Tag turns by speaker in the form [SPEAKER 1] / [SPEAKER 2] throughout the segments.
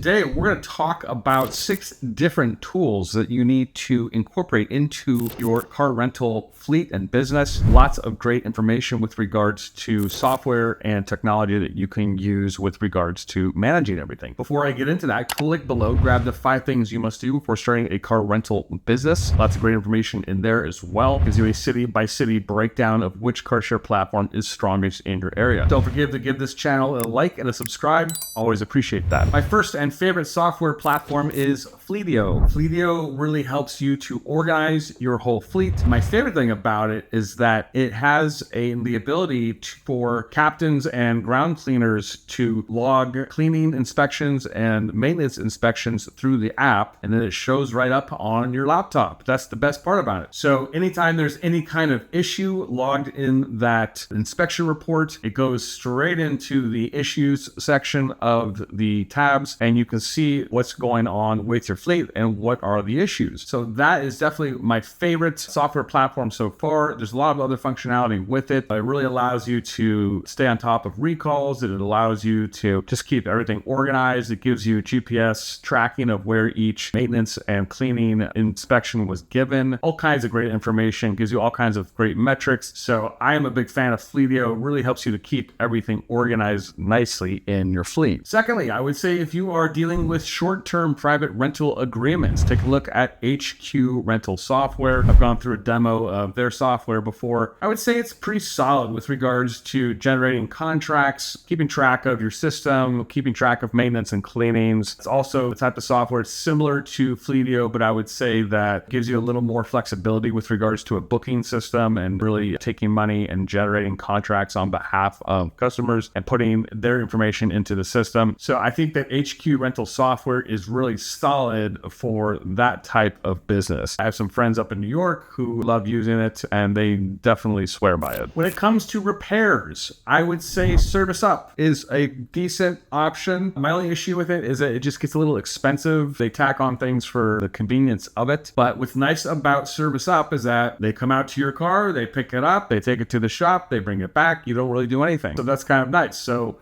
[SPEAKER 1] today we're going to talk about 6 different tools that you need to incorporate into your car rental fleet and business. Lots of great information with regards to software and technology that you can use with regards to managing everything. Before I get into that, click below, grab the 5 things you must do before starting a car rental business. Lots of great information in there as well. Gives you a city-by-city breakdown of which car share platform is strongest in your area. Don't forget to give this channel a like and a subscribe. Always appreciate that. My first and favorite software platform is Fleetio. Fleetio really helps you to organize your whole fleet. My favorite thing about it is that it has the ability for captains and ground cleaners to log cleaning inspections and maintenance inspections through the app, and then it shows right up on your laptop. That's the best part about it. So anytime there's any kind of issue logged in that inspection report, it goes straight into the issues section of the tabs, and you can see what's going on with your fleet and what are the issues. So that is definitely my favorite software platform so far. There's a lot of other functionality with it. It really allows you to stay on top of recalls. It allows you to just keep everything organized. It gives you GPS tracking of where each maintenance and cleaning inspection was given. All kinds of great information. Gives you all kinds of great metrics. So I am a big fan of Fleetio. It really helps you to keep everything organized nicely in your fleet. Secondly, I would say if you are dealing with short-term private rental agreements, take a look at HQ Rental Software. I've gone through a demo of their software before. I would say it's pretty solid with regards to generating contracts, keeping track of your system, keeping track of maintenance and cleanings. It's also the type of software similar to Fleetio, but I would say that gives you a little more flexibility with regards to a booking system and really taking money and generating contracts on behalf of customers and putting their information into the system. So I think that HQ Rental Software is really solid for that type of business. I have some friends up in New York who love using it, and they definitely swear by it. When it comes to repairs, I would say ServiceUp is a decent option. My only issue with it is that it just gets a little expensive. They tack on things for the convenience of it. But what's nice about ServiceUp is that they come out to your car, they pick it up, they take it to the shop, they bring it back. You don't really do anything. So that's kind of nice. So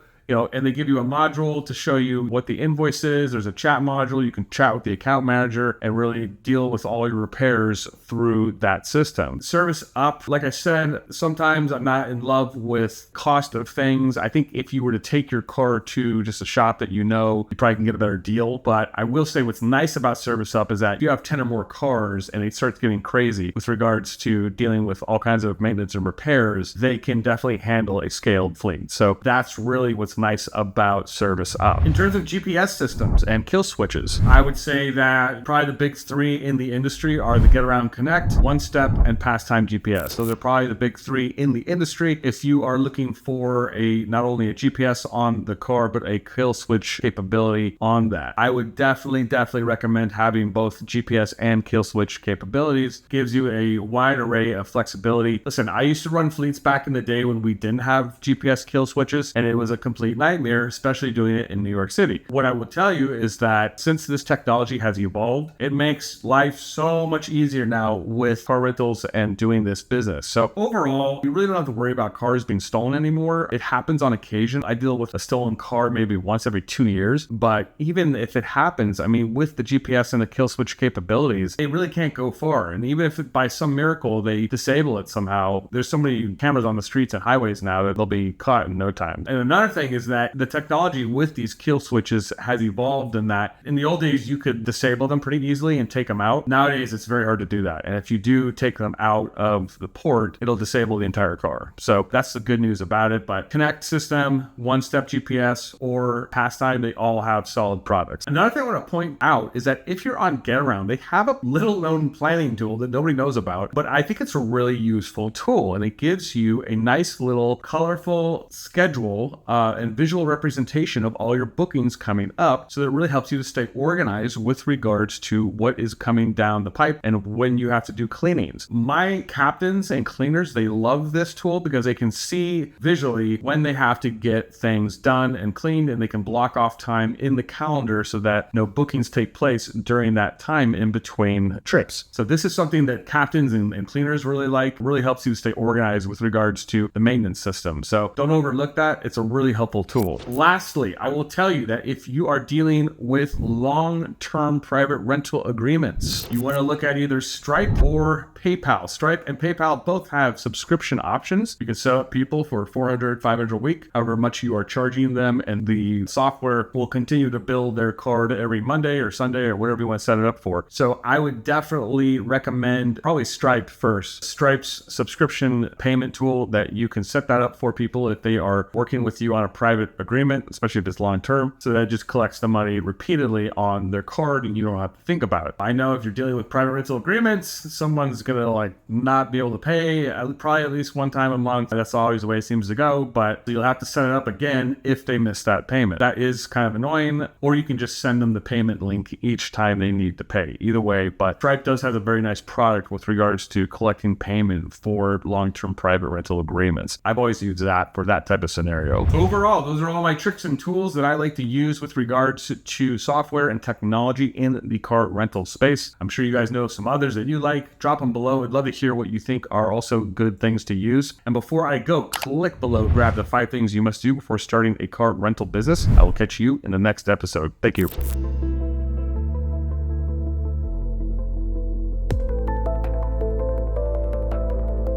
[SPEAKER 1] and they give you a module to show you what the invoice is. There's a chat module. You can chat with the account manager and really deal with all your repairs through that system. ServiceUp, like I said, sometimes I'm not in love with cost of things. I think if you were to take your car to just a shop that you probably can get a better deal. But I will say what's nice about ServiceUp is that if you have 10 or more cars and it starts getting crazy with regards to dealing with all kinds of maintenance and repairs, they can definitely handle a scaled fleet. So that's really what's nice about ServiceUp. In terms of GPS systems and kill switches, I would say that probably the big 3 in the industry are the Getaround Connect, One Step, and Pastime GPS. Those are probably the big 3 in the industry. If you are looking for not only a GPS on the car, but a kill switch capability on that, I would definitely recommend having both GPS and kill switch capabilities. Gives you a wide array of flexibility. Listen, I used to run fleets back in the day when we didn't have GPS kill switches, and it was a complete nightmare, especially doing it in New York City. What I will tell you is that since this technology has evolved, it makes life so much easier now with car rentals and doing this business. So overall, you really don't have to worry about cars being stolen anymore. It happens on occasion. I deal with a stolen car maybe once every 2 years, but even if it happens, I mean, with the GPS and the kill switch capabilities, it really can't go far. And even if by some miracle they disable it somehow, there's so many cameras on the streets and highways now that they'll be caught in no time. And another thing is that the technology with these kill switches has evolved in that in the old days you could disable them pretty easily and take them out. Nowadays it's very hard to do that, and if you do take them out of the port, it'll disable the entire car. So that's the good news about it. But Connect system, One Step GPS, or Pastime, they all have solid products. Another thing I want to point out is that if you're on Getaround, they have a little known planning tool that nobody knows about, but I think it's a really useful tool, and it gives you a nice little colorful schedule and visual representation of all your bookings coming up. So that really helps you to stay organized with regards to what is coming down the pipe and when you have to do cleanings. My captains and cleaners, they love this tool because they can see visually when they have to get things done and cleaned, and they can block off time in the calendar so that no bookings take place during that time in between trips. So this is something that captains and cleaners really like. Really helps you stay organized with regards to the maintenance system. So don't overlook that. It's a really helpful helpful tool. Lastly, I will tell you that if you are dealing with long-term private rental agreements, you want to look at either Stripe or PayPal. Stripe and PayPal both have subscription options. You can set up people for $400, $500 a week, however much you are charging them, and the software will continue to bill their card every Monday or Sunday or whatever you want to set it up for. So I would definitely recommend probably Stripe first. Stripe's subscription payment tool that you can set that up for people if they are working with you on a private agreement, especially if it's long term. So that just collects the money repeatedly on their card and you don't have to think about it. I know if you're dealing with private rental agreements, someone's gonna not be able to pay probably at least one time a month. That's always the way it seems to go, but you'll have to set it up again if they miss that payment. That is kind of annoying, or you can just send them the payment link each time they need to pay. Either way, but Stripe does have a very nice product with regards to collecting payment for long-term private rental agreements. I've always used that for that type of scenario. Overall, those are all my tricks and tools that I like to use with regards to software and technology in the car rental space. I'm sure you guys know some others that you like. Drop them below. I'd love to hear what you think are also good things to use. And before I go, click below, grab the 5 things you must do before starting a car rental business. I will catch you in the next episode. Thank you.